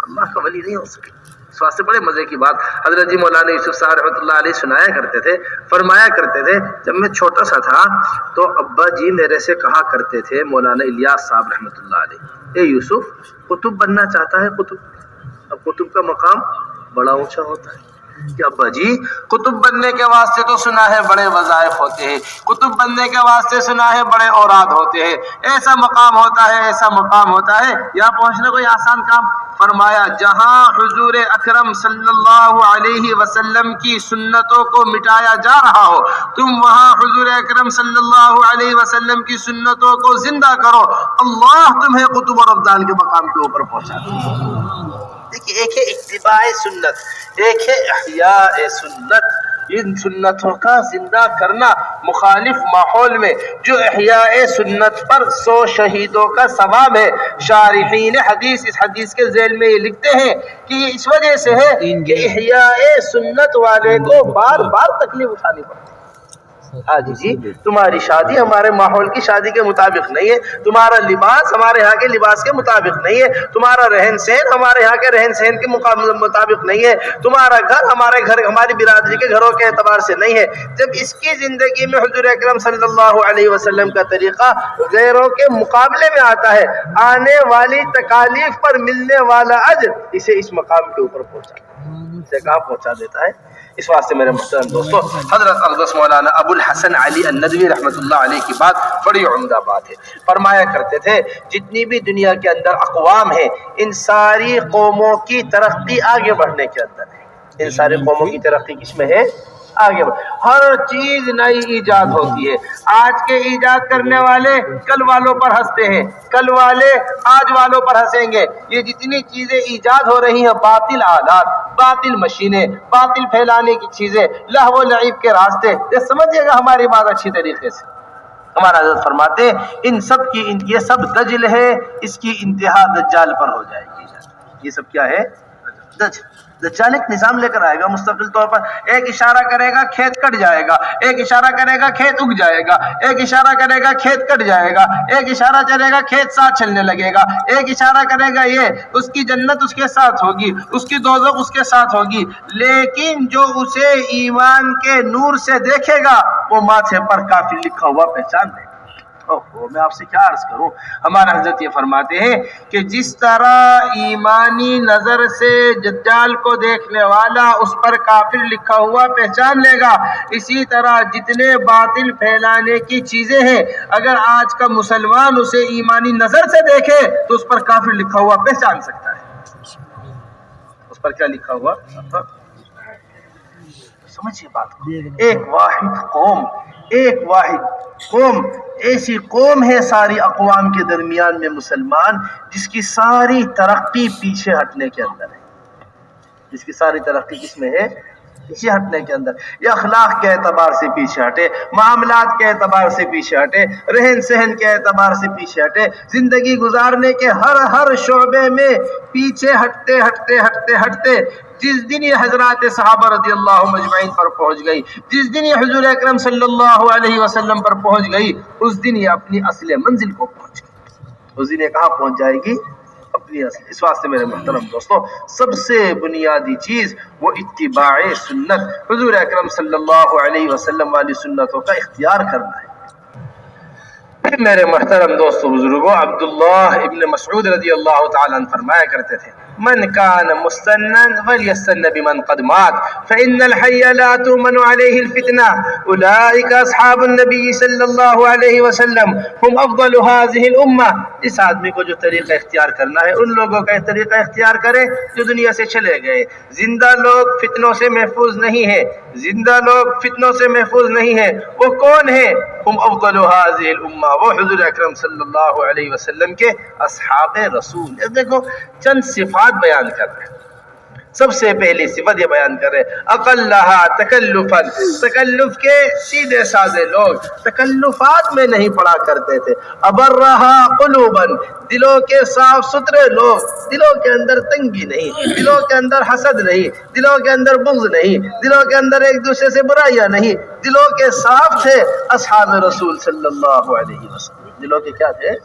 اللہ کا ولی نہیں ہو سکے۔ اس واسطے بڑے مزے کی بات حضرت جی مولانا یوسف صاحب رحمۃ اللہ علیہ سنایا کرتے تھے، فرمایا کرتے تھے جب میں چھوٹا سا تھا تو ابا جی میرے سے کہا کرتے تھے، مولانا الیاس صاحب رحمۃ اللہ علیہ، اے یوسف قطب بننا چاہتا ہے؟ قطب، اب قطب کا مقام بڑا اونچا ہوتا ہے کہ ابا جی قطب بننے کے واسطے تو سنا ہے بڑے وظائف ہوتے ہیں، قطب بننے کے واسطے سنا ہے بڑے اوراد ہوتے ہیں، ایسا مقام ہوتا ہے، ایسا مقام ہوتا ہے، یہاں پہنچنا کوئی آسان کام؟ فرمایا جہاں حضور اکرم صلی اللہ علیہ وسلم کی سنتوں کو مٹایا جا رہا ہو، تم وہاں حضور اکرم صلی اللہ علیہ وسلم کی سنتوں کو زندہ کرو، اللہ تمہیں قطب اور ابدال کے مقام کے اوپر پہنچا دے۔ دیکھیے ایک ہے اتباع سنت، ایک ہے احیاء سنت، ان سنتوں کا زندہ کرنا مخالف ماحول میں، جو احیاء سنت پر 100 شہیدوں کا ثواب ہے۔ شارحین حدیث اس حدیث کے ذیل میں یہ لکھتے ہیں کہ یہ اس وجہ سے ہے کہ احیاء سنت والے کو بار بار تکلیف اٹھانی پڑتی ہے۔ ہاں جی تمہاری شادی ہمارے ماحول کی شادی کے مطابق نہیں ہے، تمہارا لباس ہمارے ہاں کے لباس کے مطابق نہیں ہے، تمہارا رہن سہن ہمارے ہاں کے رہن سہن کے مطابق نہیں ہے، تمہارا گھر ہمارے گھر ہماری برادری کے گھروں کے اعتبار سے نہیں ہے۔ جب اس کی زندگی میں حضور اکرم صلی اللہ علیہ وسلم کا طریقہ غیروں کے مقابلے میں آتا ہے، آنے والی تکالیف پر ملنے والا اجر اسے اس مقام کے اوپر کہاں پہنچا دیتا ہے۔ اس واسطے میرے محترم دوستو، حضرت اقدس مولانا ابو الحسن علی الندوی رحمۃ اللہ علیہ کی بات بڑی عمدہ بات ہے۔ فرمایا کرتے تھے جتنی بھی دنیا کے اندر اقوام ہیں، ان ساری قوموں کی ترقی آگے بڑھنے کے اندر ہے۔ ان ساری قوموں کی ترقی کس میں ہے؟ آگے بڑھ، ہر چیز نئی ایجاد ہوتی ہے۔ آج کے ایجاد کرنے والے کل والوں پر ہنستے ہیں، کل والے آج والوں پر ہنسیں گے۔ یہ جتنی چیزیں ایجاد ہو رہی ہیں، باطل آلات، باطل مشینیں، باطل پھیلانے کی چیزیں، لہو و لعب کے راستے، یہ سمجھیے گا ہماری بات اچھی طریقے سے۔ ہمارا حضرت فرماتے ہیں ان سب کی یہ سب دجل ہے، اس کی انتہا دجال پر ہو جائے گی۔ یہ سب کیا ہے؟ دجال ایک نظام لے کر آئے گا مستقل طور پر، ایک اشارہ کرے گا کھیت کٹ جائے گا، ایک اشارہ کرے گا کھیت اگ جائے گا، ایک اشارہ کرے گا کھیت کٹ جائے گا، ایک اشارہ چلے گا کھیت ساتھ چلنے لگے گا، ایک اشارہ کرے گا یہ اس کی جنت اس کے ساتھ ہوگی، اس کی دوزخ اس کے ساتھ ہوگی، لیکن جو اسے ایمان کے نور سے دیکھے گا وہ ماتھے پر کافر لکھا ہوا پہچان لے گا۔ میں آپ سے کیا عرض کروں، ہمارا حضرت یہ فرماتے ہیں کہ جس طرح ایمانی نظر سے دجال کو دیکھنے والا اس پر کافر لکھا ہوا پہچان لے گا، اسی طرح جتنے باطل پھیلانے کی چیزیں ہیں اگر آج کا مسلمان اسے ایمانی نظر سے دیکھے تو اس پر کافر لکھا ہوا پہچان سکتا ہے۔ اس پر کیا لکھا ہوا؟ سمجھیے بات کو، ایک واحد قوم ایسی قوم ہے ساری اقوام کے درمیان میں مسلمان، جس کی ساری ترقی پیچھے ہٹنے کے اندر ہے۔ جس کی ساری ترقی کس میں ہے؟ پیچھے ہٹنے کے اندر۔ یہ اخلاق کے اعتبار سے پیچھے ہٹے، معاملات کے اعتبار سے پیچھے ہٹے، رہن سہن کے اعتبار سے پیچھے ہٹے، زندگی گزارنے کے ہر شعبے میں پیچھے ہٹتے جس دن یہ حضرات صحابہ رضی اللہ مجمعین پر پہنچ گئی، جس دن یہ حضور اکرم صلی اللہ علیہ وسلم پر پہنچ گئی، اس دن یہ اپنی اصل منزل کو پہنچ گئی۔ اس دن یہ کہاں پہنچ جائے گی؟ اپنی اصل۔ اس واسطے میرے محترم دوستو، سب سے بنیادی چیز وہ اتباع سنت، حضور اکرم صلی اللہ علیہ وسلم والی سنتوں کا اختیار کرنا ہے۔ میرے محترم دوستو بزرگوں، عبداللہ ابن مسعود رضی اللہ تعالیٰ عنہ فرمایا کرتے تھے من كان مستنا فليستن بمن قد مات فإن الحي لا تؤمن عليه الفتنة أولئك أصحاب النبي صلی اللہ علیہ وسلم هم افضل هذه الأمة۔ اس آدمی کو جو طریقہ اختیار کرنا ہے ان لوگوں کا طریقہ اختیار کرے جو دنیا سے چلے گئے۔ زندہ لوگ فتنوں سے محفوظ نہیں ہیں، زندہ لوگ فتنوں سے محفوظ نہیں ہیں۔ وہ کون ہیں؟ هم افضل هذه الأمة، وہ حضور اکرم صلی اللہ علیہ وسلم کے اصحاب رسول۔ دیکھو چند صفات بیان کر رہے ہیں۔ سب سے پہلی صفت یہ بیان کر رہے ہیں اقلھا تکلفا، تکلف کے سیدھے سادے لوگ تکلفات میں نہیں پڑا کرتے تھے۔ ابرھا قلوبا، دلوں کے صاف ستھرے لوگ، دلوں کے اندر تنگی نہیں، دلوں کے اندر حسد نہیں، دلوں کے اندر بغض نہیں، دلوں کے اندر ایک دوسرے سے برائیاں نہیں، دلوں کے صاف تھے اصحاب رسول صلی اللہ علیہ وسلم۔ دلوں کے کیا تھے؟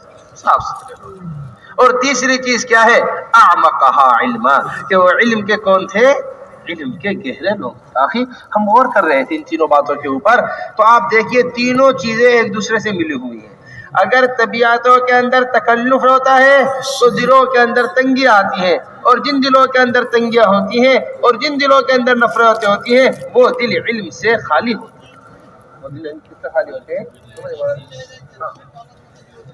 صاف ستھرے لوگ۔ اور تیسری چیز کیا ہے؟ اعمقہا علما، کہ وہ علم کے کون تھے؟ علم کے گہرے لوگ۔ آخر ہم غور کر رہے تھے ان تینوں باتوں کے اوپر، تو آپ دیکھیے تینوں چیزیں ایک دوسرے سے ملی ہوئی ہیں۔ اگر طبیعتوں کے اندر تکلف ہوتا ہے تو دلوں کے اندر تنگیاں آتی ہیں، اور جن دلوں کے اندر تنگیاں ہوتی ہیں اور جن دلوں کے اندر نفرتیں ہوتی ہیں وہ دل علم سے خالی ہوتے ہیں۔ وہ دل علم سے خالی ہوتے ہیں۔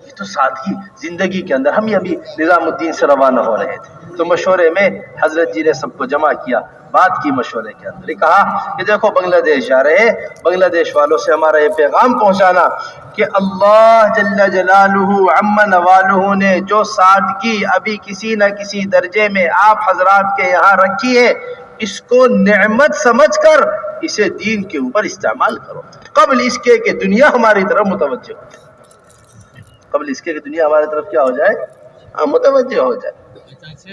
یہ تو سادگی زندگی کے اندر، ہم ابھی نظام الدین سے روانہ ہو رہے تھے تو مشورے میں حضرت جی نے سب کو جمع کیا، بات کی مشورے کے اندر، کہا کہ دیکھو بنگلہ دیش جا رہے ہیں، بنگلہ دیش والوں سے ہمارا یہ پیغام پہنچانا کہ اللہ جل جلالہ عم نوالہ نے جو سادگی ابھی کسی نہ کسی درجے میں آپ حضرات کے یہاں رکھی ہے، اس کو نعمت سمجھ کر اسے دین کے اوپر استعمال کرو، قبل اس کے کہ دنیا ہماری طرف متوجہ ہو جائے، قبل اس کے کہ دنیا ہماری طرف کیا ہو جائے؟ متوجہ ہو جائے۔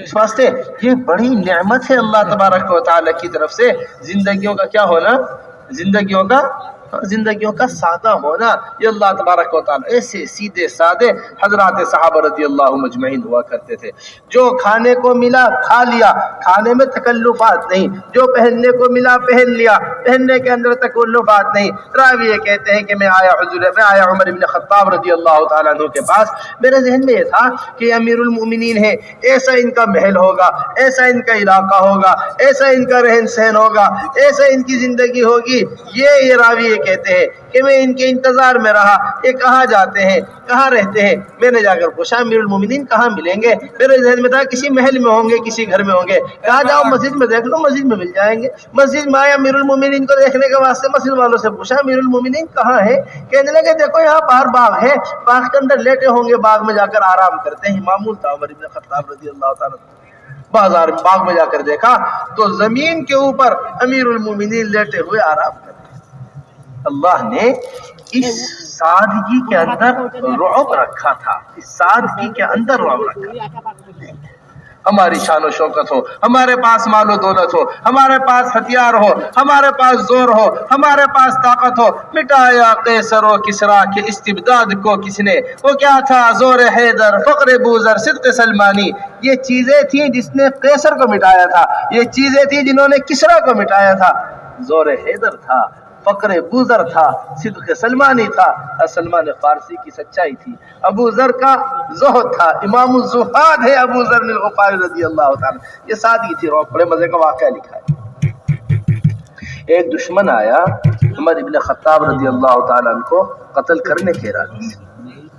اس واسطے یہ بڑی نعمت ہے اللہ تبارک و تعالی کی طرف سے، زندگیوں کا کیا ہونا؟ زندگیوں کا سادہ ہونا۔ یہ اللہ تبارک و تعالی ایسے سیدھے سادے حضرات صحابہ رضی اللہ مجمعین ہوا کرتے تھے، جو کھانے کو ملا کھا لیا، کھانے میں تکلفات نہیں، جو پہننے کو ملا پہن لیا، پہننے کے اندر تکلفات نہیں۔ راوی یہ کہتے ہیں کہ میں آیا عمر بن خطاب رضی اللہ تعالیٰ عنہ کے پاس، میرے ذہن میں یہ تھا کہ امیر المؤمنین ہے، ایسا ان کا محل ہوگا، ایسا ان کا علاقہ ہوگا، ایسا ان کا رہن سہن ہوگا، ایسا ان کی زندگی ہوگی۔ یہ راوی یہ کہتے ہیں کہ میں ان کے انتظار میں رہا، یہ کہاں جاتے ہیں، کہاں رہتے ہیں؟ میں نے جا کر پوچھا امیر المومنین کہاں ملیں گے؟ میرے ذہن میں تھا کسی محل میں ہوں گے، کسی گھر میں ہوں گے۔ کہا جاؤ مسجد میں دیکھ لو، مسجد میں مل جائیں گے۔ مسجد میں آیا، امیر المومنین کو دیکھنے کے واسطے مسجد والوں سے پوچھا امیر المومنین کہاں ہے؟ کہنے لگے دیکھو یہاں باہر باغ ہے، باغ کے اندر لیٹے ہوں گے، باغ میں جا کر آرام کرتے ہیں۔ معمول تھا عمر بن خطاب رضی اللہ تعالیٰ بازار باغ میں جا کر دیکھا تو زمین کے اوپر امیر المومنین لیٹے ہوئے آرام کرتے۔ اللہ نے اس سادگی کے اندر رعب رکھا تھا، اس سادگی کے اندر رعب رکھا تھا۔ ہماری شان و شوکت ہو، ہمارے پاس مال و دولت ہو، ہمارے پاس ہتھیار ہو، ہمارے پاس زور ہو، ہمارے پاس طاقت ہو، مٹایا قیصر و کسریٰ کے استبداد کو کس نے؟ وہ کیا تھا؟ زور حیدر، فقر بوذر، صدق سلمانی۔ یہ چیزیں تھیں جس نے قیصر کو مٹایا تھا، یہ چیزیں تھیں جنہوں نے کسریٰ کو مٹایا تھا۔ زور حیدر تھا، فقر بوذر تھا، صدق سلمانی تھا، سلمان فارسی کی سچائی تھی، ابو ذر کا زہد تھا، امام الزہاد ہے ابو ذر الغفاری رضی اللہ تعالیٰ۔ یہ سادگی تھی۔ روح بڑے مزے کا واقعہ لکھا ہے۔ ایک دشمن آیا عمر ابن خطاب رضی اللہ تعالیٰ عنہ کو قتل کرنے کے ارادے سے،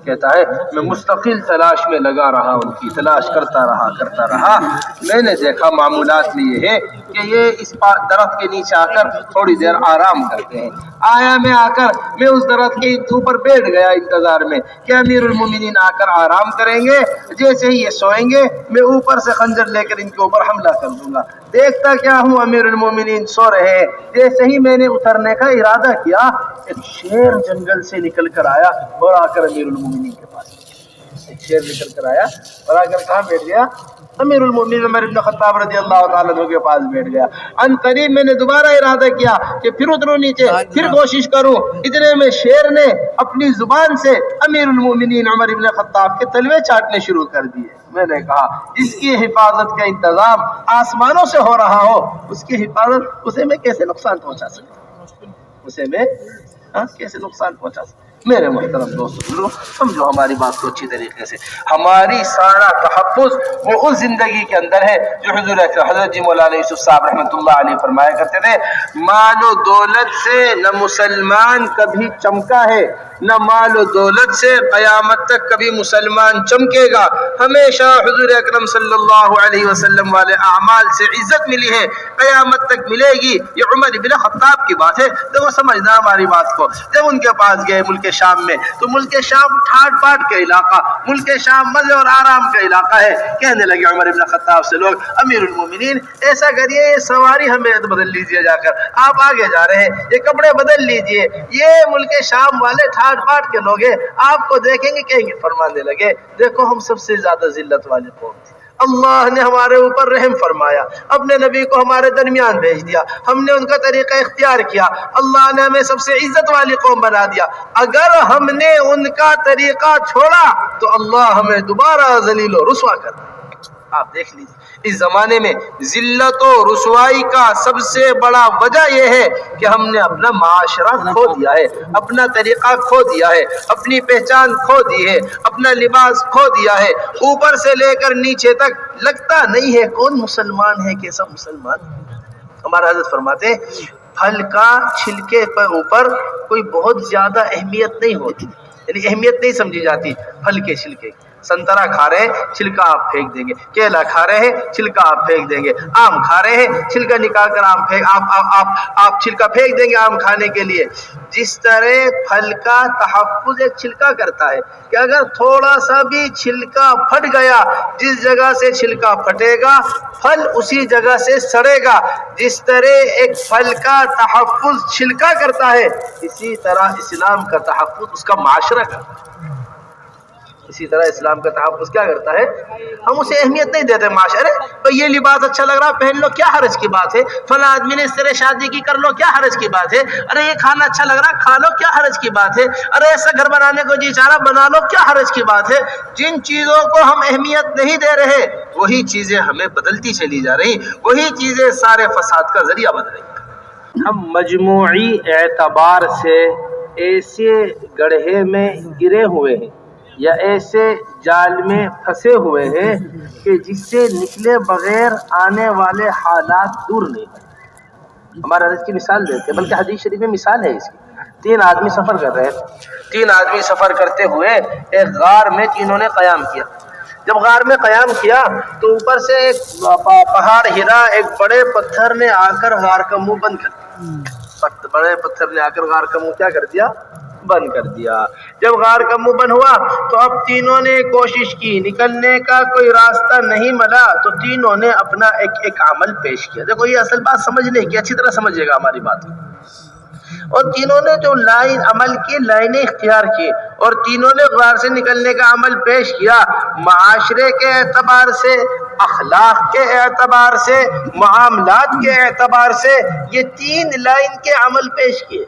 کہتا ہے میں مستقل تلاش میں لگا رہا، ان کی تلاش کرتا رہا۔ میں نے دیکھا معمولات میں یہ ہے کہ یہ اس درخت کے نیچے آ کر تھوڑی دیر آرام کرتے ہیں۔ آیا میں آ کر میں اس درخت کے اوپر بیٹھ گیا انتظار میں کہ امیر المومنین آ کر آرام کریں گے، جیسے ہی یہ سوئیں گے میں اوپر سے خنجر لے کر ان کے اوپر حملہ کر دوں گا۔ دیکھتا کیا ہوں امیر المومنین سو رہے ہیں، جیسے ہی میں نے اترنے کا ارادہ کیا ایک شیر جنگل سے نکل کر آیا اور آ کر امیر المومنین کے پاس، ایک شیر نکل کر آیا اور آ کر کہاں بیٹھ گیا؟ امیر المومنین عمر بن خطاب رضی اللہ تعالیٰ عنہ کے پاس بیٹھ گیا۔ ان قریب میں نے دوبارہ ارادہ کیا کہ پھر اتروں نیچے، پھر کوشش کروں، اتنے میں شیر نے اپنی زبان سے امیر المومنین عمر بن خطاب کے تلوے چاٹنے شروع کر دیے۔ میں نے کہا اس کی حفاظت کا انتظام آسمانوں سے ہو رہا ہو، اس کی حفاظت اسے میں کیسے نقصان پہنچا سکتا، اسے میں کیسے نقصان پہنچا سکتا؟ میرے محترم دوستو سمجھو ہماری بات کو اچھی طریقے سے، ہماری سارا تحفظ وہ اس زندگی کے اندر ہے جو حضرت جی مولانا یوسف صاحب رحمۃ اللہ علیہ فرمایا کرتے تھے، مال و دولت سے نہ مسلمان کبھی چمکا ہے، نہ مال و دولت سے قیامت تک کبھی مسلمان چمکے گا۔ ہمیشہ حضور اکرم صلی اللہ علیہ وسلم والے اعمال سے عزت ملی ہے، قیامت تک ملے گی۔ یہ عمر بن خطاب کی بات ہے، دیکھو سمجھنا ہماری بات کو۔ جب ان کے پاس گئے ملک شام میں تو ملک شام ٹھاٹ پاٹ کا علاقہ، ملک شام مزے اور آرام کا علاقہ ہے۔ کہنے لگے عمر بن خطاب سے لوگ امیر المومنین ایسا کریے یہ سواری ہمیں بدل لیجئے، جا کر آپ آگے جا رہے ہیں یہ کپڑے بدل لیجئے، یہ ملک شام والے ٹھاٹ پاٹ کے لوگ ہیں، آپ کو دیکھیں گے کہیں گے۔ فرمانے لگے دیکھو ہم سب سے زیادہ ذلت والے قوم تھے، اللہ نے ہمارے اوپر رحم فرمایا، اپنے نبی کو ہمارے درمیان بھیج دیا، ہم نے ان کا طریقہ اختیار کیا، اللہ نے ہمیں سب سے عزت والی قوم بنا دیا۔ اگر ہم نے ان کا طریقہ چھوڑا تو اللہ ہمیں دوبارہ ذلیل و رسوا کر دے۔ آپ دیکھ لیجیے اس زمانے میں ذلت و رسوائی کا سب سے بڑا وجہ یہ ہے کہ ہم نے اپنا معاشرہ کھو دیا ہے، اپنا طریقہ کھو دیا ہے، اپنی پہچان کھو دی ہے، اپنا لباس کھو دیا ہے، اوپر سے لے کر نیچے تک لگتا نہیں ہے کون مسلمان ہے کہ سب مسلمان۔ ہمارا حضرت فرماتے ہیں پھل کا چھلکے پر اوپر کوئی بہت زیادہ اہمیت نہیں ہوتی، یعنی اہمیت نہیں سمجھی جاتی پھل کے چھلکے۔ سنترا کھا رہے ہیں چھلکا آپ پھینک دیں گے، کیلا کھا رہے ہیں چھلکا آپ پھینک دیں گے، آم کھا رہے ہیں چھلکا نکال کر آپ چھلکا پھینک دیں گے آم کھانے کے لیے۔ جس طرح پھل کا تحفظ ایک چھلکا کرتا ہے کہ اگر تھوڑا سا بھی چھلکا پھٹ گیا، جس جگہ سے چھلکا پھٹے گا پھل اسی جگہ سے سڑے گا، جس طرح ایک پھل کا تحفظ چھلکا کرتا ہے اسی طرح اسلام کا تحفظ اس کا معاشرہ کرتا ہے۔ اسی طرح اسلام کا تحفظ کیا کرتا ہے؟ ہم اسے اہمیت نہیں دیتے معاشرے، تو یہ لباس اچھا لگ رہا پہن لو کیا حرج کی بات ہے، فلاں آدمی نے اس طرح شادی کی کر لو کیا حرج کی بات ہے، ارے یہ کھانا اچھا لگ رہا کھا لو کیا حرج کی بات ہے، ارے ایسا گھر بنانے کو جی چاہ رہا بنا لو کیا حرج کی بات ہے۔ جن چیزوں کو ہم اہمیت نہیں دے رہے وہی چیزیں ہمیں بدلتی چلی جا رہی، وہی چیزیں سارے فساد کا ذریعہ بن رہی۔ ہم مجموعی اعتبار سے ایسے گڑھے میں گرے ہوئے ہیں یا ایسے جال میں پھنسے ہوئے ہیں کہ جس سے نکلے بغیر آنے والے حالات دور نہیں ہیں۔ ہمارا حدیث کی مثال دیتے ہیں، بلکہ حدیث شریف میں مثال ہے اس کی۔ 3 آدمی سفر کر رہے ہیں، 3 آدمی سفر کرتے ہوئے ایک غار میں تینوں نے قیام کیا۔ جب غار میں قیام کیا تو اوپر سے ایک پہاڑ ہرا، ایک بڑے پتھر نے آ کر غار کا منہ بند کر دیا۔ بڑے پتھر نے آ کر غار کا منہ کیا کر دیا؟ بند کر دیا۔ جب غار کا منہ بند ہوا تو اب تینوں نے کوشش کی، نکلنے کا کوئی راستہ نہیں ملا تو تینوں نے اپنا ایک عمل پیش کیا۔ دیکھو یہ اصل بات سمجھنے کی، اچھی طرح سمجھے گا ہماری بات۔ اور تینوں نے جو عمل کی لائنیں اختیار کی اور تینوں نے غار سے نکلنے کا عمل پیش کیا، معاشرے کے اعتبار سے، اخلاق کے اعتبار سے، معاملات کے اعتبار سے یہ 3 لائن کے عمل پیش کیے۔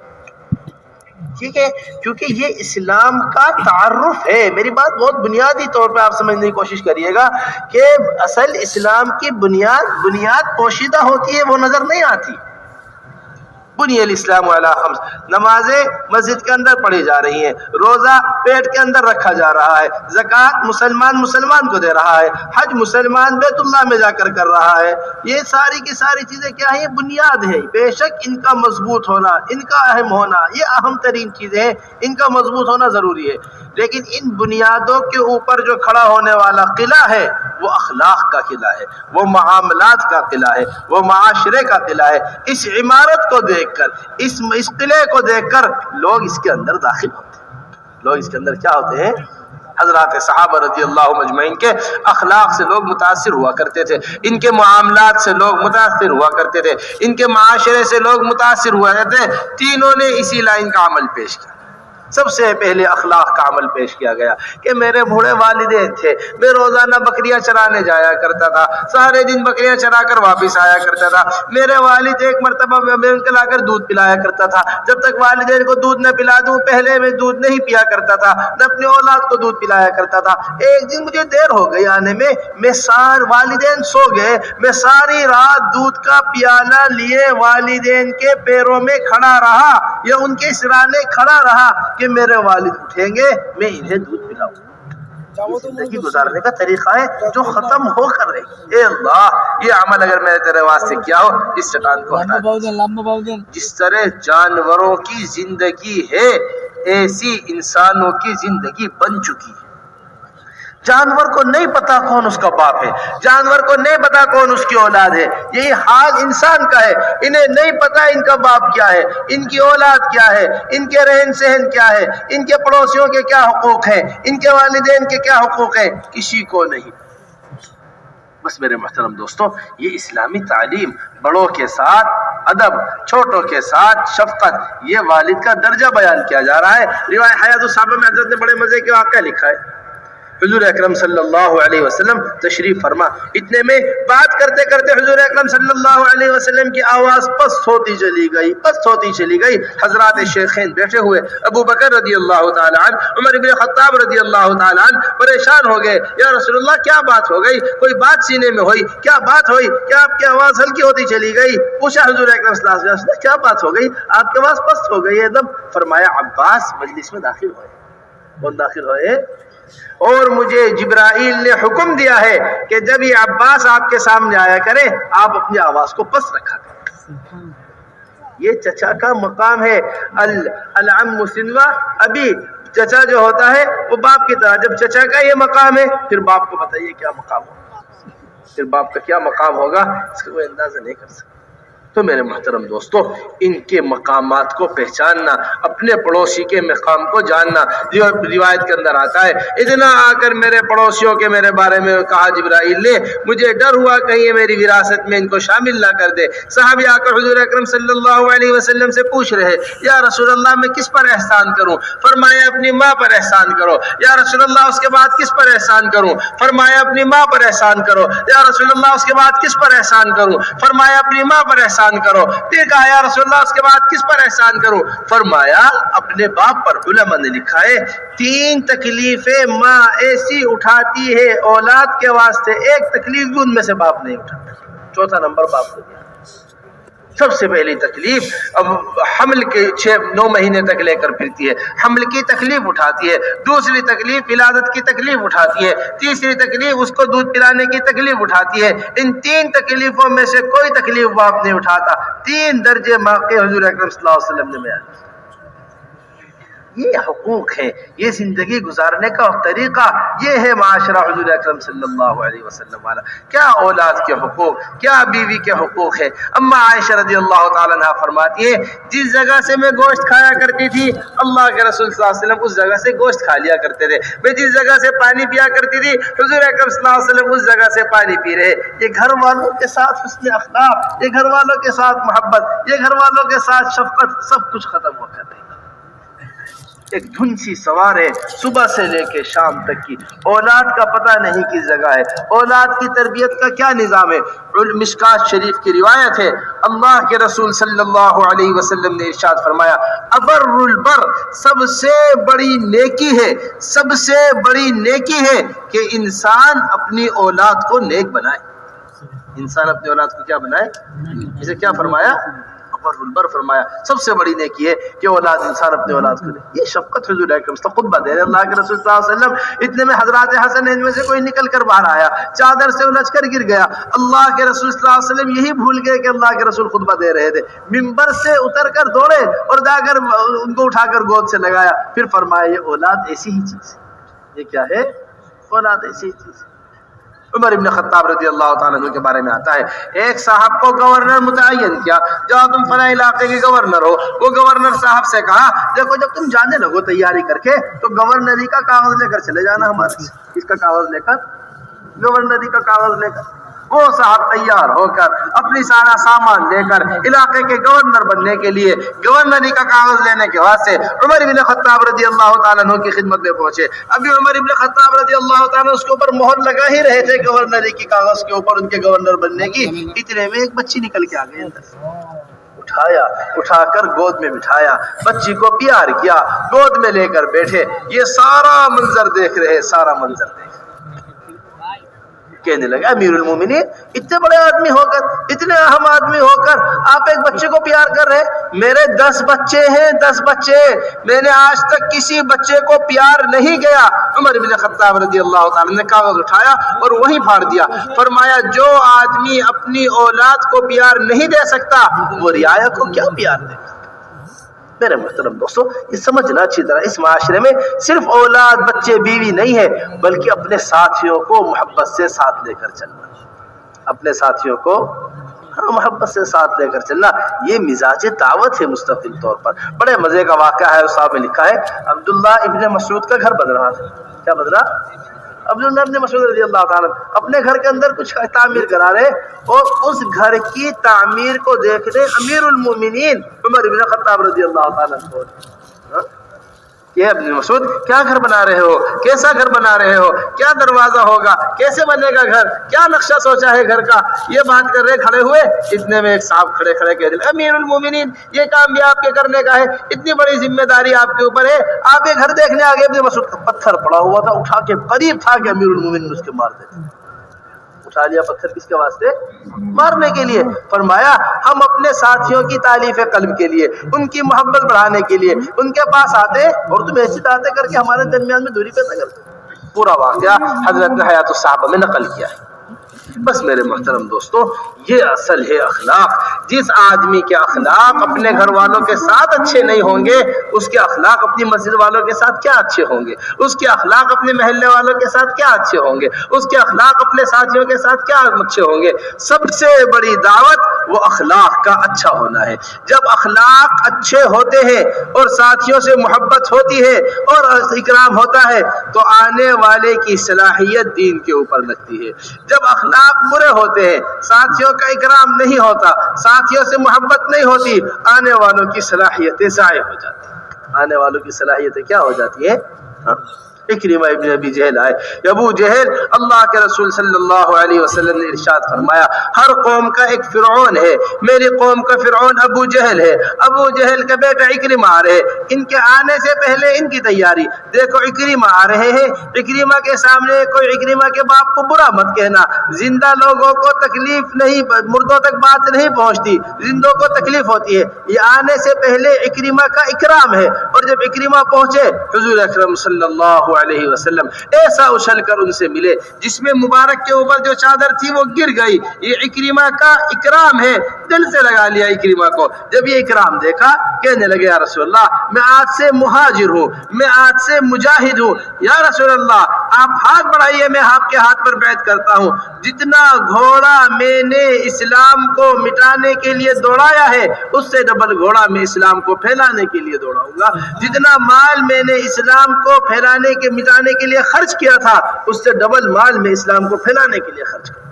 ٹھیک ہے، کیونکہ یہ اسلام کا تعارف ہے۔ میری بات بہت بنیادی طور پہ آپ سمجھنے کی کوشش کریے گا کہ اصل اسلام کی بنیاد پوشیدہ ہوتی ہے، وہ نظر نہیں آتی۔ بنی الاسلام علی 5، نمازیں مسجد کے اندر پڑھی جا رہی ہیں، روزہ پیٹ کے اندر رکھا جا رہا ہے، زکوٰۃ مسلمان کو دے رہا ہے، حج مسلمان بیت اللہ میں جا کر رہا ہے۔ یہ ساری کی ساری چیزیں کیا ہیں؟ بنیاد ہے۔ بے شک ان کا مضبوط ہونا، ان کا اہم ہونا، یہ اہم ترین چیزیں ہیں، ان کا مضبوط ہونا ضروری ہے۔ لیکن ان بنیادوں کے اوپر جو کھڑا ہونے والا قلعہ ہے وہ اخلاق کا قلعہ ہے، وہ معاملات کا قلعہ ہے، وہ معاشرے کا قلعہ ہے۔ اس عمارت کو دیکھ کر، اس قلعے کو دیکھ کر لوگ اس کے اندر داخل ہوتے ہیں۔ لوگ اس کے اندر کیا ہوتے ہیں؟ حضرات صحابہ رضی اللہ مجمعین کے اخلاق سے لوگ متاثر ہوا کرتے تھے، ان کے معاملات سے لوگ متاثر ہوا کرتے تھے، ان کے معاشرے سے لوگ متاثر ہوا کرتے تھے۔ تینوں نے اسی لائن کا عمل پیش کیا۔ سب سے پہلے اخلاق کا عمل پیش کیا گیا کہ میرے بوڑھے والدین تھے، میں روزانہ بکریاں چرانے جایا کرتا تھا، سارے دن بکریاں چرا کر واپس آیا کرتا تھا۔ میرے والد ایک مرتبہ میں ان کو لا کر دودھ پلایا کرتا تھا، جب تک والدین کو دودھ نہ پلا دوں پہلے میں دودھ نہیں پیا کرتا تھا، نہ اپنی اولاد کو دودھ پلایا کرتا تھا۔ ایک دن مجھے دیر ہو گئی آنے میں، والدین سو گئے، میں ساری رات دودھ کا پیالہ لیے والدین کے پیروں میں کھڑا رہا یا ان کے سرانے کھڑا رہا کہ میرے والد اٹھیں گے میں انہیں دودھ پلاؤں۔ زندگی گزارنے کا طریقہ ہے جو ختم ہو کر رہی۔ اے اللہ، یہ عمل اگر میں تیرے واسطے کیا ہو اس چٹان کو ہٹا دے۔ جس طرح جانوروں کی زندگی ہے ایسی انسانوں کی زندگی بن چکی ہے۔ جانور کو نہیں پتا کون اس کا باپ ہے، جانور کو نہیں پتا کون اس کی اولاد ہے، یہی حال انسان کا ہے۔ انہیں نہیں پتا ان کا باپ کیا ہے، ان کی اولاد کیا ہے، ان کے رہن سہن کیا ہے، ان کے پڑوسیوں کے کیا حقوق ہیں، ان کے والدین کے کیا حقوق ہیں، کسی کو نہیں۔ بس میرے محترم دوستو، یہ اسلامی تعلیم، بڑوں کے ساتھ ادب، چھوٹوں کے ساتھ شفقت، یہ والد کا درجہ بیان کیا جا رہا ہے۔ روایت حیات الصحابہ میں حضرت نے بڑے مزے کے واقعہ لکھا ہے۔ حضور اکرم صلی اللہ علیہ وسلم تشریف فرما. اتنے میں بات کرتے کرتے حضور اکرم صلی اللہ علیہ وسلم کی آواز پست ہوتی چلی گئی. حضرات شیخین بیٹھے ہوئے ابو بکر رضی اللہ تعالی عنہ، عمر بن خطاب رضی اللہ تعالی عنہ پریشان ہو گئے. یا رسول اللہ کیا بات ہو گئی؟ کوئی بات سینے میں ہوئی؟ کیا بات ہوئی؟ کیا آپ کی آواز ہلکی ہوتی چلی گئی؟ پوچھا حضور اکرم صلی اللہ علیہ وسلم کیا بات ہو گئی؟ آپ کی آواز پست ہو گئی ایک دم. فرمایا عباس مجلس میں داخل ہوئے. کون داخل ہوئے؟ اور مجھے جبرائیل نے حکم دیا ہے کہ جب یہ عباس آپ کے سامنے آیا کرے آپ اپنی آواز کو پست رکھا کریں. یہ چچا کا مقام ہے. العم سنوا ابی، چچا جو ہوتا ہے وہ باپ کی طرح. جب چچا کا یہ مقام ہے پھر باپ کو بتائیے کیا مقام ہوگا. پھر باپ کا کیا مقام ہوگا اس کا کوئی اندازہ نہیں کر سکتا. تو میرے محترم دوستو، ان کے مقامات کو پہچاننا، اپنے پڑوسی کے مقام کو جاننا. جو روایت کے اندر آتا ہے اتنا آ کر میرے پڑوسیوں کے میرے بارے میں کہا جبرائیل نے، مجھے ڈر ہوا کہیں یہ میری وراثت میں ان کو شامل نہ کر دے. صحابی آ کر حضور اکرم صلی اللہ علیہ وسلم سے پوچھ رہے یا رسول اللہ میں کس پر احسان کروں؟ فرمایا اپنی ماں پر احسان کرو. یا رسول اللہ اس کے بعد کس پر احسان کروں؟ فرمایا اپنی ماں پر احسان کرو. یا رسول اللہ اس کے بعد کس پر احسان کروں؟ فرمایا اپنی ماں پر احسان کرو. پھر کہا یا رسول اللہ اس کے بعد کس پر احسان کروں؟ فرمایا اپنے باپ پر. علماء نے لکھا ہے 3 تکلیفیں ماں ایسی اٹھاتی ہے اولاد کے واسطے، ایک تکلیف بھی ان میں سے باپ نہیں اٹھاتا. چوتھا نمبر باپ کو دیا. سب سے پہلی تکلیف اب حمل کے 6-9 مہینے تک لے کر پھرتی ہے، حمل کی تکلیف اٹھاتی ہے. دوسری تکلیف ولادت کی تکلیف اٹھاتی ہے. تیسری تکلیف اس کو دودھ پلانے کی تکلیف اٹھاتی ہے. ان 3 تکلیفوں میں سے کوئی تکلیف باپ نہیں اٹھاتا. 3 درجے ماں کے حضور اکرم صلی اللہ علیہ وسلم نے بیان. یہ حقوق ہے، یہ زندگی گزارنے کا طریقہ، یہ ہے معاشرہ حضور اکرم صلی اللہ علیہ وسلم والا. کیا اولاد کے حقوق، کیا بیوی کے حقوق ہے. اما عائشہ رضی اللہ تعالیٰ عنہ فرماتی ہے جس جگہ سے میں گوشت کھایا کرتی تھی اللہ کے رسول صلی اللہ علیہ وسلم اس جگہ سے گوشت کھا لیا کرتے تھے. میں جس جگہ سے پانی پیا کرتی تھی حضور اکرم صلی اللہ علیہ وسلم اس جگہ سے پانی پی رہے. یہ گھر والوں کے ساتھ حسن اخلاق، یہ گھر والوں کے ساتھ محبت، یہ گھر والوں کے ساتھ شفقت، سب کچھ ختم ہو کر رہی. ایک دھن سی سوار ہے صبح سے لے کے شام تک کی. اولاد کا پتہ نہیں کس جگہ ہے، اولاد کی تربیت کا کیا نظام ہے. مشکات شریف کی روایت ہے اللہ کے رسول صلی اللہ علیہ وسلم نے ارشاد فرمایا ابر البر، سب سے بڑی نیکی ہے، سب سے بڑی نیکی ہے کہ انسان اپنی اولاد کو نیک بنائے. انسان اپنی اولاد کو کیا بنائے؟ اسے کیا فرمایا؟ البر فرمایا سب سے بڑی نیکی ہے کہ اولاد انسان اپنے اولاد کو دے. یہ شفقت حضور اکرم صلی خطبہ دے رہے اللہ کے رسول صلی اللہ علیہ وسلم. اتنے میں حضرات حسن ان میں سے کوئی نکل کر باہر آیا، چادر سے الجھ کر گر گیا. اللہ کے رسول صلی اللہ علیہ وسلم یہی بھول گئے کہ اللہ کے رسول خطبہ دے رہے تھے. ممبر سے اتر کر دوڑے اور جا کر ان کو اٹھا کر گود سے لگایا. پھر فرمایا یہ اولاد ایسی ہی چیز ہے. یہ کیا ہے؟ اولاد ایسی ہی چیز ہے. عمر ابن خطاب رضی اللہ تعالیٰ عنہ کے بارے میں آتا ہے ایک صاحب کو گورنر متعین کیا، جاؤ تم فلاں علاقے کے گورنر ہو. وہ گورنر صاحب سے کہا دیکھو جب تم جانے لگو تیاری کر کے تو گورنری کا کاغذ لے کر چلے جانا ہمارے. اس کا کاغذ لے کر، گورنری کا کاغذ لے کر. وہ صاحب تیار ہو کر اپنی سارا سامان لے کر علاقے کے گورنر بننے کے لیے گورنری کا کاغذ لینے کے واسطے عمر بن خطاب رضی اللہ تعالیٰ عنہ کی خدمت میں پہنچے. ابھی عمر بن خطاب رضی اللہ تعالیٰ عنہ اس کے اوپر مہر لگا ہی رہے تھے گورنری کی کاغذ کے اوپر ان کے گورنر بننے کی. اتنے میں ایک بچی نکل کے آ گئی اندر. اٹھایا، اٹھا کر گود میں بٹھایا، بچی کو پیار کیا، گود میں لے کر بیٹھے. یہ سارا منظر دیکھ رہے، سارا منظر دیکھ کہنے لگا امیر المومنین اتنے بڑے آدمی ہو کر، اتنے اہم آدمی ہو کر آپ ایک بچے کو پیار کر رہے. میرے 10 بچے ہیں، 10 بچے، میں نے آج تک کسی بچے کو پیار نہیں گیا. عمر بن خطاب رضی اللہ تعالیٰ نے کاغذ اٹھایا اور وہیں پھاڑ دیا. فرمایا جو آدمی اپنی اولاد کو پیار نہیں دے سکتا وہ رعایا کو کیا پیار دے. میرے محترم دوستو یہ سمجھنا اچھی طرح اس معاشرے میں صرف اولاد بچے بیوی نہیں ہے بلکہ اپنے ساتھیوں کو محبت سے ساتھ لے کر چلنا. اپنے ساتھیوں کو محبت سے ساتھ لے کر چلنا یہ مزاج دعوت ہے مستقل طور پر. بڑے مزے کا واقعہ ہے، صاحب نے لکھا ہے عبداللہ ابن مسعود کا گھر بن رہا تھا. کیا بن رہا؟ عبداللہ ابن مسعود رضی اللہ تعالیٰ اپنے گھر کے اندر کچھ تعمیر کرا رہے اور اس گھر کی تعمیر کو دیکھ رہے امیر المومنین عمر بن خطاب رضی اللہ تعالیٰ کو یہ ابن مسعود کیا گھر بنا رہے ہو، کیسا گھر بنا رہے ہو، کیا دروازہ ہوگا، کیسے بنے گا گھر، کیا نقشہ سوچا ہے گھر کا، یہ بات کر رہے کھڑے ہوئے. اتنے میں ایک صاحب کھڑے کہہ دے امیر المومنین یہ کام بھی آپ کے کرنے کا ہے، اتنی بڑی ذمہ داری آپ کے اوپر ہے، آپ یہ گھر دیکھنے آگے. ابن مسعود کا پتھر پڑا ہوا تھا، اٹھا کے قریب تھا کہ امیر المومنین اس کے مار دیتے. اٹھا لیا پتھر کس کے واسطے؟ مارنے کے لیے. فرمایا ہم اپنے ساتھیوں کی تالیف قلب کے لیے، ان کی محبت بڑھانے کے لیے ان کے پاس آتے اور تم ایسی باتیں کر کے ہمارے درمیان میں دوری پیدا کرتے. پورا واقعہ حضرت نے حیات الصحابہ میں نقل کیا ہے. بس میرے محترم دوستو، یہ اصل ہے اخلاق. جس آدمی کے اخلاق اپنے گھر والوں کے ساتھ اچھے نہیں ہوں گے، اس کے اخلاق اپنی مسجد والوں کے ساتھ کیا اچھے ہوں گے، اس کے اخلاق اپنے محلے والوں کے ساتھ کیا اچھے ہوں گے، اس کے اخلاق اپنے ساتھیوں کے ساتھ کیا اچھے ہوں گے. سب سے بڑی دعوت وہ اخلاق کا اچھا ہونا ہے. جب اخلاق اچھے ہوتے ہیں اور ساتھیوں سے محبت ہوتی ہے اور اکرام ہوتا ہے تو آنے والے کی صلاحیت دین کے اوپر لگتی ہے. جب اخلاق برے ہوتے ہیں، ساتھیوں کا اکرام نہیں ہوتا، ساتھیوں سے محبت نہیں ہوتی، آنے والوں کی صلاحیتیں ضائع ہو جاتی ہیں. آنے والوں کی صلاحیتیں کیا ہو جاتی ہیں؟ اکرمہ ابن ابی جہل آئے. ابو جہل، اللہ کے رسول صلی اللہ علیہ وسلم نے ارشاد فرمایا ہر قوم کا ایک فرعون ہے، میری قوم کا فرعون ابو جہل ہے. ابو جہل کا بیٹا اکرمہ آ رہے، ان کے آنے سے پہلے ان کی تیاری دیکھو. اکرمہ آ رہے ہیں، اکرمہ کے سامنے کوئی اکرمہ کے باپ کو برا مت کہنا. زندہ لوگوں کو تکلیف نہیں، مردوں تک بات نہیں پہنچتی، زندوں کو تکلیف ہوتی ہے. یہ آنے سے پہلے اکرمہ کا اکرام ہے. اور جب اکرمہ پہنچے حضور اکرم صلی اللہ علیہ وسلم ایسا اچھل کر ان سے ملے جس میں مبارک کے اوپر جو چادر تھی وہ گر گئی. یہ اکرمہ کا اکرام ہے، دل سے لگا لیا اکرمہ کو. جب یہ اکرام دیکھا کہنے لگے یا رسول اللہ میں آج سے مہاجر ہوں، میں آج سے مجاہد ہوں. یا رسول اللہ آپ ہاتھ بڑھائیے، میں آپ کے ہاتھ پر بیعت کرتا ہوں. جتنا گھوڑا میں نے اسلام کو مٹانے کے لیے دوڑایا ہے اس سے ڈبل گھوڑا میں اسلام کو پھیلانے کے لیے دوڑاؤں گا. جتنا مال میں نے اسلام کو پھیلانے کے مٹانے کے لیے خرچ کیا تھا اس سے ڈبل مال میں اسلام کو پھیلانے کے لیے خرچ کروں.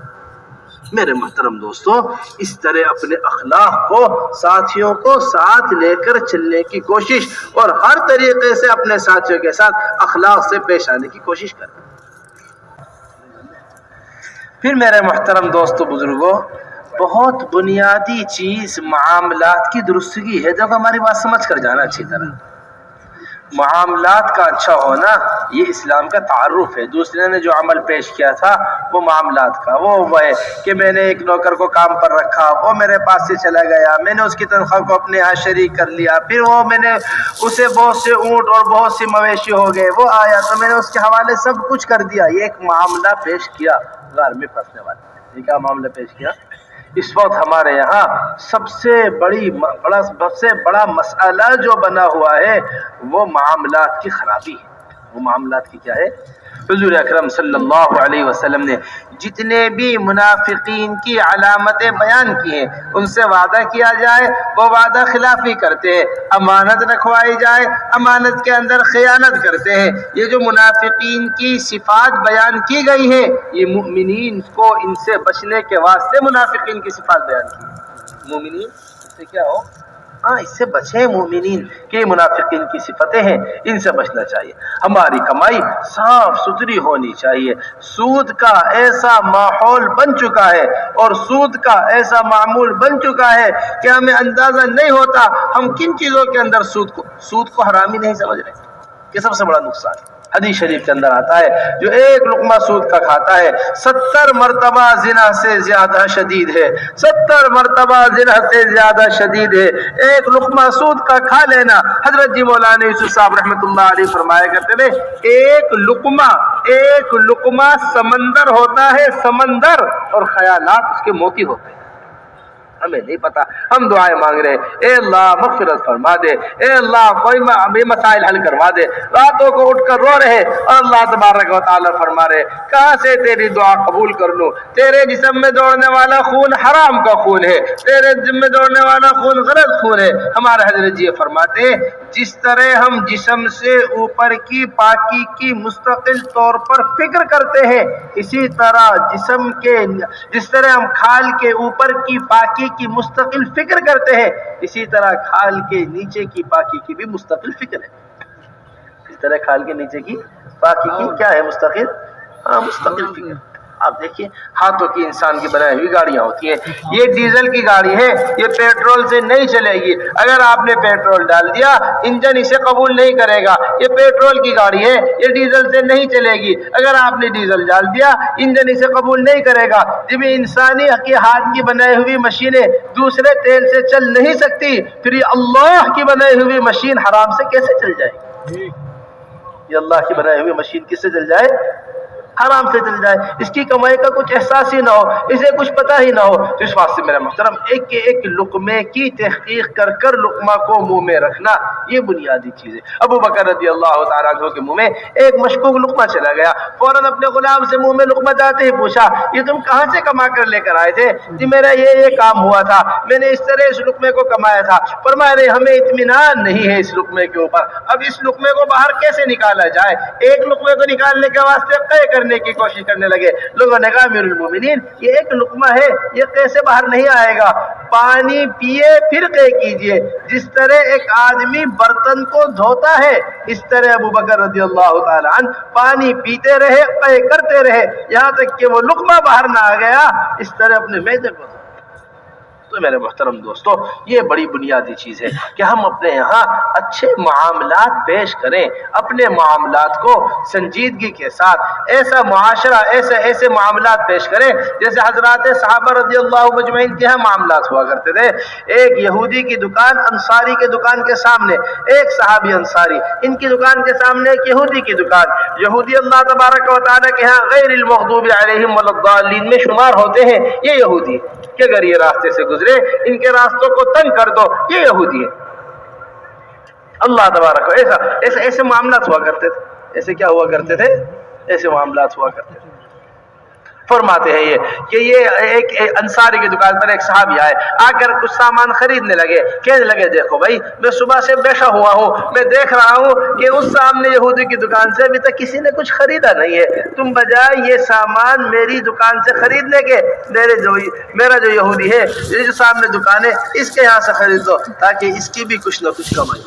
میرے محترم دوستو، اس طرح اپنے اخلاق کو، ساتھیوں کو ساتھ لے کر چلنے کی کوشش اور ہر طریقے سے اپنے ساتھیوں کے ساتھ اخلاق سے پیش آنے کی کوشش کریں. پھر میرے محترم دوستو بزرگوں، بہت بنیادی چیز معاملات کی درستگی ہے. جو کہ ہماری بات سمجھ کر جانا اچھی طرح. معاملات کا اچھا ہونا یہ اسلام کا تعارف ہے. دوسرے نے جو عمل پیش کیا تھا وہ معاملات کا، وہ ہے کہ میں نے ایک نوکر کو کام پر رکھا، وہ میرے پاس سے چلا گیا، میں نے اس کی تنخواہ کو اپنے ہاں شریک کر لیا، پھر وہ میں نے اسے بہت سے اونٹ اور بہت سی مویشی ہو گئے، وہ آیا تو میں نے اس کے حوالے سب کچھ کر دیا. یہ ایک معاملہ پیش کیا غار میں پھنسنے والا. یہ کیا معاملہ پیش کیا؟ اس وقت ہمارے یہاں سب سے بڑا مسئلہ جو بنا ہوا ہے وہ معاملات کی خرابی ہے. وہ معاملات کی کیا ہے؟ حضور اکرم صلی اللہ علیہ وسلم نے جتنے بھی منافقین کی علامتیں بیان کی ہیں ان سے وعدہ کیا جائے وہ وعدہ خلافی کرتے ہیں، امانت رکھوائی جائے امانت کے اندر خیانت کرتے ہیں. یہ جو منافقین کی صفات بیان کی گئی ہیں یہ مومنین کو ان سے بچنے کے واسطے منافقین کی صفات بیان کی. مومنین اس سے کیا ہو؟ اس سے بچیں مومنین کہ منافقین کی صفتیں ہیں، ان سے بچنا چاہیے. ہماری کمائی صاف ستھری ہونی چاہیے. سود کا ایسا ماحول بن چکا ہے اور سود کا ایسا معمول بن چکا ہے کہ ہمیں اندازہ نہیں ہوتا ہم کن چیزوں کے اندر سود کو حرامی نہیں سمجھ رہے. یہ سب سے بڑا نقصان ہے. حدیث شریف کے اندر آتا ہے جو ایک لقمہ سود کا کھاتا ہے 70 مرتبہ زنا سے زیادہ شدید ہے. 70 مرتبہ زنا سے زیادہ شدید ہے ایک لقمہ سود کا کھا لینا. حضرت جی مولانا یوسف صاحب رحمۃ اللہ علیہ فرمایا کرتے تھے ایک لقمہ سمندر ہوتا ہے، سمندر، اور خیالات اس کے موتی ہوتے ہیں. ہمیں نہیں پتا، ہم دعائیں مانگ رہے ہیں اے اللہ مغفرت فرما دے، اے اللہ کوئی مسائل حل کروا دے. راتوں کو اٹھ کر رو رہے اور اللہ تبارک و تعالیٰ فرما رہے کہاں سے تیری دعا قبول کر لوں؟ تیرے جسم میں دوڑنے والا خون حرام کا خون ہے، تیرے جسم میں دوڑنے والا خون غلط خون ہے. ہمارے حضرت جی فرماتے ہیں جس طرح ہم جسم سے اوپر کی پاکی کی مستقل طور پر فکر کرتے ہیں اسی طرح جس طرح ہم کھال کے اوپر کی پاکی کی مستقل فکر کرتے ہیں اسی طرح کھال کے نیچے کی پاکی کی بھی مستقل فکر ہے. طرح کھال کے نیچے کی باقی کی کیا ہے مستقل مستقل فکر. آپ دیکھیے ہاتھوں کی انسان کی بنائی ہوئی گاڑیاں ہوتی ہیں. یہ ڈیزل کی گاڑی ہے, یہ پیٹرول سے نہیں چلے گی. اگر آپ نے پیٹرول ڈال دیا انجن اسے قبول نہیں کرے گا. یہ پیٹرول کی گاڑی ہے, یہ ڈیزل سے نہیں چلے گی. اگر آپ نے ڈیزل ڈال دیا انجن اسے قبول نہیں کرے گا. جب انسانی کے ہاتھ کی بنائی ہوئی مشینیں دوسرے تیل سے چل نہیں سکتی, پھر یہ اللہ کی بنائی ہوئی مشین حرام سے کیسے چل جائے گی؟ یہ اللہ کی بنائی ہوئی مشین کس سے چل جائے؟ حرام سے چل جائے. اس کی کمائی کا کچھ احساس ہی نہ ہو, اسے کچھ پتہ ہی نہ ہو. تو اس واسطے میرا محترم ایک ایک لقمے کی تحقیق کر کر لقمہ کو منہ میں رکھنا یہ بنیادی چیز ہے. ابو بکر رضی اللہ تعالیٰ عنہ کے منہ میں ایک مشکوک لقمہ چلا گیا. فوراً اپنے غلام سے منہ میں لقمہ جاتے ہی پوچھا, یہ تم کہاں سے کما کر لے کر آئے تھے؟ جی میرا یہ کام ہوا تھا, میں نے اس طرح اس لقمے کو کمایا تھا. فرمایا نہیں, ہمیں اطمینان نہیں ہے اس لقمے کے اوپر. اب اس لقمے کو باہر کیسے نکالا جائے؟ ایک لقمے کو نکالنے کے واسطے قے کرنے کی کوشش کرنے لگے. لوگوں نے کہا امیر المومنین یہ ایک لقمہ ہے, یہ کیسے باہر نہیں آئے گا؟ پانی پیے پھر قے کیجئے. جس طرح ایک آدمی برتن کو دھوتا ہے اس طرح ابو بکر رضی اللہ تعالی عنہ پانی پیتے رہے, قے کرتے رہے, یہاں تک کہ وہ لقمہ باہر نہ آ گیا. اس طرح اپنے معدے کو. تو میرے محترم دوستو یہ بڑی بنیادی چیز ہے کہ ہم اپنے یہاں اچھے معاملات پیش کریں, اپنے معاملات کو سنجیدگی کے ساتھ ایسا معاشرہ ایسے معاملات پیش کریں جیسے حضرات صحابہ رضی اللہ مجمعین کے ہاں معاملات ہوا کرتے تھے. ایک یہودی کی دکان انصاری کے دکان کے سامنے, ایک صحابی انصاری, ان کی دکان کے سامنے ایک یہودی کی دکان. یہودی اللہ تبارک و تعالیٰ کے ہاں غیر المغضوب علیہم ولا الضالین میں شمار ہوتے ہیں. یہ یہودی کہ اگر یہ راستے سے گزرے ان کے راستوں کو تنگ کر دو, یہ یہودی ہے. اللہ تبارک ایسے معاملات ہوا کرتے تھے. ایسے کیا ہوا کرتے تھے؟ ایسے معاملات ہوا کرتے تھے. فرماتے ہیں یہ کہ یہ ایک انصاری کی دکان پر ایک صحابی آئے, آ کر کچھ سامان خریدنے لگے. کہنے لگے دیکھو بھائی میں صبح سے بیٹھا ہوا ہوں, میں دیکھ رہا ہوں کہ اس سامنے یہودی کی دکان سے ابھی تک کسی نے کچھ خریدا نہیں ہے. تم بجائے یہ سامان میری دکان سے خریدنے کے میرا جو یہودی ہے, یہ جو سامنے دکان ہے, اس کے یہاں سے خرید دو تاکہ اس کی بھی کچھ نہ کچھ کمائی,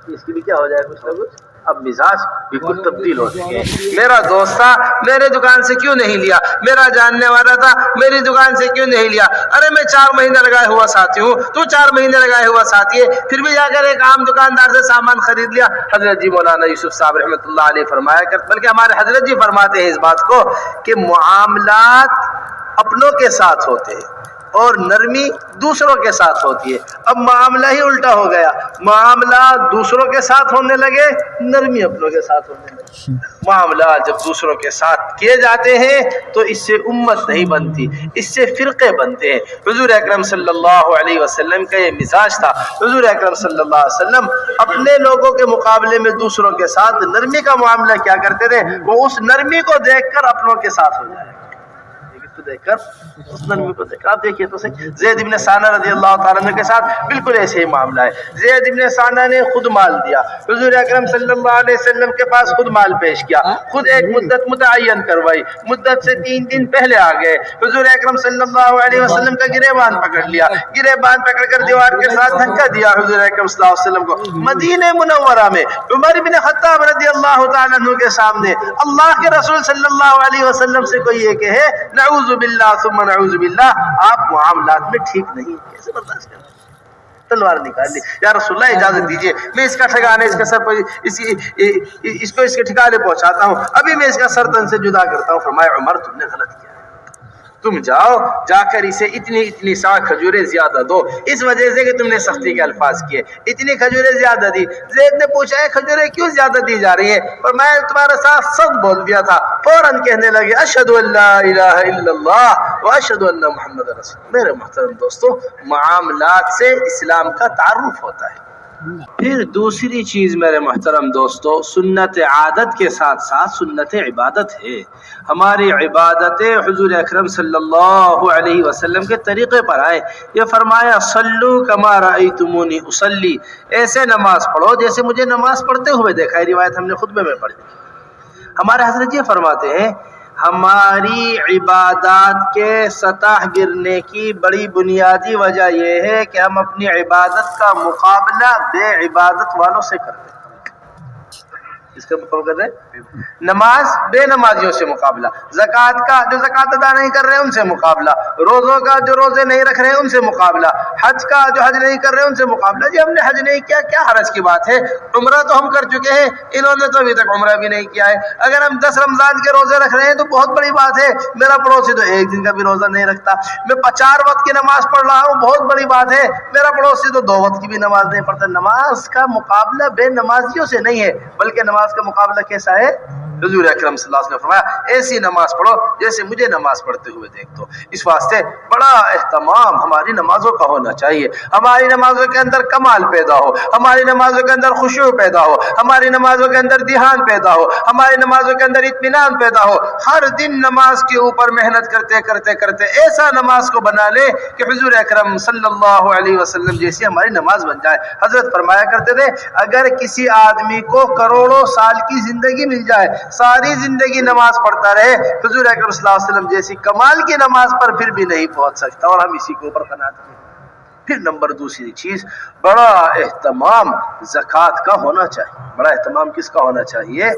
اس کی بھی کیا ہو جائے کچھ نہ کچھ. اب مزاج بالکل تبدیل ہو چکے ہیں. میرا دوست تھا میرے دکان سے کیوں نہیں لیا, میرا جاننے والا تھا میری دکان سے کیوں نہیں لیا. ارے میں 4 مہینے لگائے ہوا ساتھی ہوں, تو 4 مہینے لگائے ہوا ساتھی ہے, پھر بھی جا کر ایک عام دکاندار سے سامان خرید لیا. حضرت جی مولانا یوسف صاحب رحمۃ اللہ علیہ فرمایا کرتے, بلکہ ہمارے حضرت جی فرماتے ہیں اس بات کو کہ معاملات اپنوں کے ساتھ ہوتے ہیں اور نرمی دوسروں کے ساتھ ہوتی ہے. اب معاملہ ہی الٹا ہو گیا, معاملہ دوسروں کے ساتھ ہونے لگے, نرمی اپنوں کے ساتھ ہونے لگے. معاملات جب دوسروں کے ساتھ کیے جاتے ہیں تو اس سے امت نہیں بنتی, اس سے فرقے بنتے ہیں. حضور اکرم صلی اللہ علیہ وسلم کا یہ مزاج تھا. حضور اکرم صلی اللہ علیہ وسلم اپنے لوگوں کے مقابلے میں دوسروں کے ساتھ نرمی کا معاملہ کیا کرتے تھے, وہ اس نرمی کو دیکھ کر اپنوں کے ساتھ ہو جائے, دیکھ کر اس نرمی کو دیکھ. آپ دیکھیے تو صحیح, زید ابن ثانہ رضی اللہ تعالیٰ عنہ کے ساتھ بالکل ایسے ہی معاملہ ہے. زید ابن ثانہ نے خود مال دیا, حضور اکرم صلی اللہ علیہ وسلم کے پاس خود مال پیش کیا, خود ایک مدت متعین کروائی, مدت سے 3 دن پہلے آ گئے. حضور اکرم صلی اللہ علیہ وسلم کا گریبان پکڑ لیا, گریبان پکڑ کر دیوار کے ساتھ دھکا دیا حضور اکرم صلی اللہ علیہ وسلم کو. مدینہ منورہ میں عمر بن خطاب رضی اللہ تعالیٰ عنہ کے سامنے اللہ کے رسول صلی اللہ علیہ وسلم سے کوئی یہ کہے نعوذ باللہ ثم نعوذ باللہ, آپ معاملات میں ٹھیک نہیں, کیسے برداشت کریں؟ تلوار نکال لی, یا رسول اللہ اجازت دیجئے میں اس کا ٹھکانے اس کے سر پر اس کو اس کے ٹھکانے پہنچاتا ہوں, ابھی میں اس کا سر تن سے جدا کرتا ہوں. فرمایا عمر تم نے غلط کیا, تم جاؤ جا کر اسے اتنی سا کھجوریں زیادہ دو, اس وجہ سے کہ تم نے سختی کے الفاظ کیے, اتنی کھجوریں زیادہ دی. زید نے پوچھا ہے کھجوریں کیوں زیادہ دی جا رہی ہیں؟ اور میں تمہارے ساتھ سب بول دیا تھا. فوراً کہنے لگے اشہد ان لا الہ الا اللہ و اشہد ان محمد رسول. میرے محترم دوستو معاملات سے اسلام کا تعارف ہوتا ہے. پھر دوسری چیز میرے محترم دوستو, سنت عادت کے ساتھ ساتھ سنت عبادت ہے. ہماری عبادتیں حضور اکرم صلی اللہ علیہ وسلم کے طریقے پر آئے. یہ فرمایا صلو کما رأیتمونی اصلی, ایسے نماز پڑھو جیسے مجھے نماز پڑھتے ہوئے دیکھا. یہ روایت ہم نے خطبے میں پڑھی. ہمارے حضرت یہ فرماتے ہیں ہماری عبادات کے سطح گرنے کی بڑی بنیادی وجہ یہ ہے کہ ہم اپنی عبادت کا مقابلہ بے عبادت والوں سے کرتے ہیں. اس کا مقابلہ کر رہے ہیں؟ نماز بے نمازیوں سے مقابلہ، زکوٰۃ کا جو زکوٰۃ ادا نہیں کر رہے ہیں ان سے مقابلہ، روزوں کا جو روزے نہیں رکھ رہے ہیں ان سے مقابلہ، حج کا جو حج نہیں کر رہے ہیں ان سے مقابلہ۔ جی ہم نے حج نہیں کیا، کیا حرج کی بات ہے؟ عمرہ تو ہم کر چکے ہیں، انہوں نے تو ابھی تک عمرہ بھی نہیں کیا ہے۔ اگر ہم 10 رمضان کے روزے رکھ رہے ہیں تو بہت بڑی بات ہے، میرا پڑوسی تو ایک دن کا بھی روزہ نہیں رکھتا۔ میں 4 وقت کی نماز پڑھ رہا ہوں، بہت بڑی بات ہے، میرا پڑوسی تو 2 وقت کی بھی نماز نہیں پڑھتا۔ نماز کا مقابلہ بے نمازیوں سے نہیں ہے، بلکہ نماز کا مقابلہ کیسا ہے؟ حضور اکرم صلی اللہ علیہ وسلم نے فرمایا ایسی نماز پڑھو جیسے مجھے نماز پڑھتے ہوئے دیکھ دو۔ اس واسطے بڑا اہتمام ہماری نمازوں کا ہونا چاہیے، ہماری نمازوں کے اندر کمال پیدا ہو، ہماری نمازوں کے اندر خشوع پیدا ہو، ہماری نمازوں کے اندر دھیان پیدا ہو، ہماری نمازوں کے اندر اطمینان پیدا ہو۔ ہر دن نماز کے اوپر محنت کرتے کرتے کرتے ایسا نماز کو بنا لے کہ حضور اکرم صلی اللہ علیہ وسلم جیسی ہماری نماز بن جائے۔ حضرت فرمایا کرتے تھے اگر کسی آدمی کو کروڑوں سال کی زندگی مل جائے، ساری زندگی نماز پڑھتا رہے، حضور اکرم صلی اللہ علیہ وسلم جیسی کمال کی نماز پر پھر بھی نہیں پہنچ سکتا، اور ہم اسی کے اوپر قناعت کریں۔ پھر نمبر دوسری چیز، بڑا اہتمام زکوٰۃ کا ہونا چاہیے۔ بڑا اہتمام کس کا ہونا چاہیے؟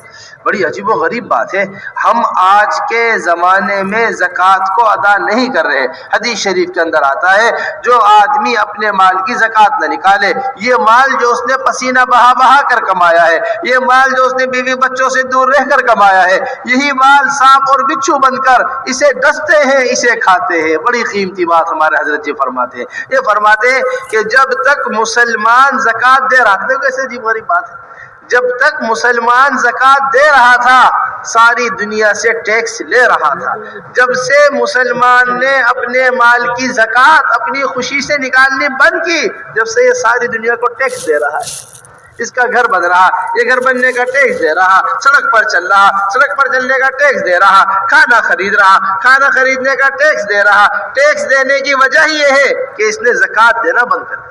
بڑی عجیب و غریب بات ہے، ہم آج کے زمانے میں زکوٰۃ کو ادا نہیں کر رہے۔ حدیث شریف کے اندر آتا ہے جو آدمی اپنے مال کی زکوٰۃ نہ نکالے، یہ مال جو اس نے پسینہ بہا بہا کر کمایا ہے، یہ مال جو اس نے بیوی بچوں سے دور رہ کر کمایا ہے، یہی مال سانپ اور بچھو بن کر اسے ڈستے ہیں، اسے کھاتے ہیں۔ بڑی قیمتی بات ہمارے حضرت جی فرماتے ہیں، یہ فرماتے ہیں کہ جب تک مسلمان زکوٰۃ دے رہا تھا، دیکھو کیسے عجیب غریب بات ہے، جب تک مسلمان زکوٰۃ دے رہا تھا ساری دنیا سے ٹیکس لے رہا تھا، جب سے مسلمان نے اپنے مال کی زکوٰۃ اپنی خوشی سے نکالنی بند کی، جب سے یہ ساری دنیا کو ٹیکس دے رہا ہے۔ اس کا گھر بن رہا، یہ گھر بننے کا ٹیکس دے رہا، سڑک پر چل رہا، سڑک پر چلنے کا ٹیکس دے رہا، کھانا خرید رہا، کھانا خریدنے کا ٹیکس دے رہا۔ ٹیکس دینے کی وجہ یہ ہے کہ اس نے زکوٰۃ دینا بند کر دیا۔